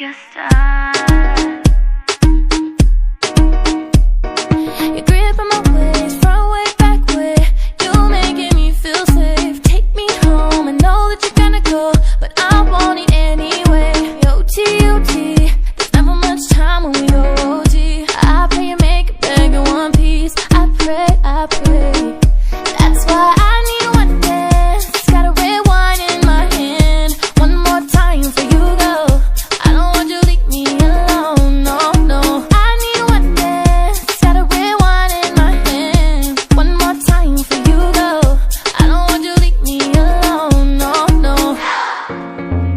your style. Your grip on my waist, front way, back way. You making me feel safe. Take me home, I know that you're gonna go, but I want it anyway. O.T.O.T. There's never much time when we go O.T. I pray you make a bag in one piece. I pray. That's why I need one dance. Got a red wine in my hand. One more time for you go. I don't want you to leave me alone, no, no. I need one dance. Got a red wine in my hand. One more time for you go. I don't want you to leave me alone, no, no.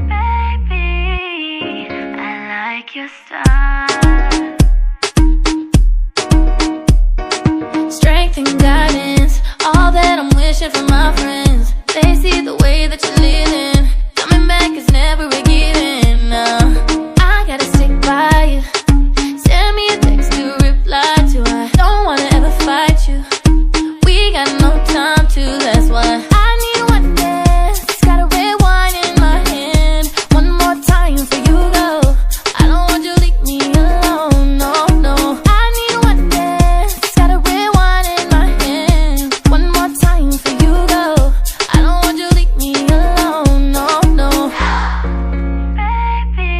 Baby, I like your style. Strength and guidance, all that I'm wishing for my friends. They see the way that you're living. Coming back is never a given. I gotta stick by you. Send me a text to reply to. I don't wanna ever fight you. We got no time to, that's why I need one dance. Got a red wine in my hand. One more time for you go. I don't want you to leave me alone, no, no. I need one dance. Got a red wine in my hand. One more time for you go. I don't want you to leave me alone, no, no. Baby,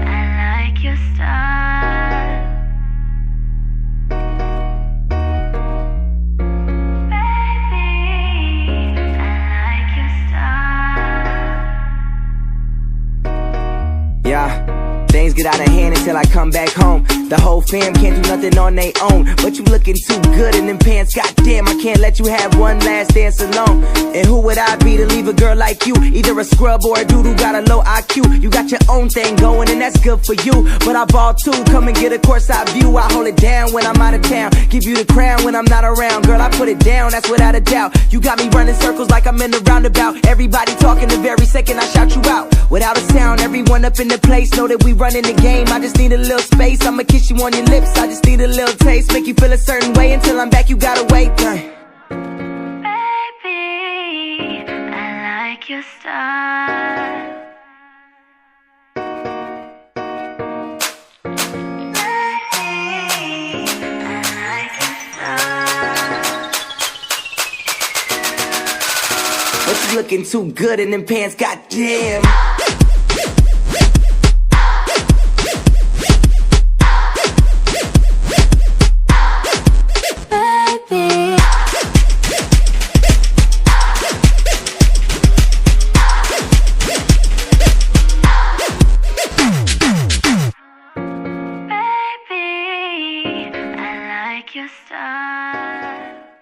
I like your style. Baby, I like your style. Yeah, things get out of hand until I come back home. The whole fam can't do nothing on their own. But you looking too good in them pants. Goddamn, I can't let you have one last dance alone. And who would I be to leave a girl like you? Either a scrub or a dude who got a low IQ. You got your own thing going and that's good for you, but I ball too. Come and get a courtside view. I hold it down when I'm out of town. Give you the crown when I'm not around. Girl, I put it down, that's without a doubt. You got me running circles like I'm in the roundabout. Everybody talking the very second I shout you out. Without a sound, everyone up in the place know that we running the game. I just need a little space. I'ma kiss you on your lips. I just need a little taste. Make you feel a certain way. Until I'm back, you gotta wait. Baby, I like your style. Baby, I like your style. But you looking too good in them pants. Goddamn. Baby, I like your style.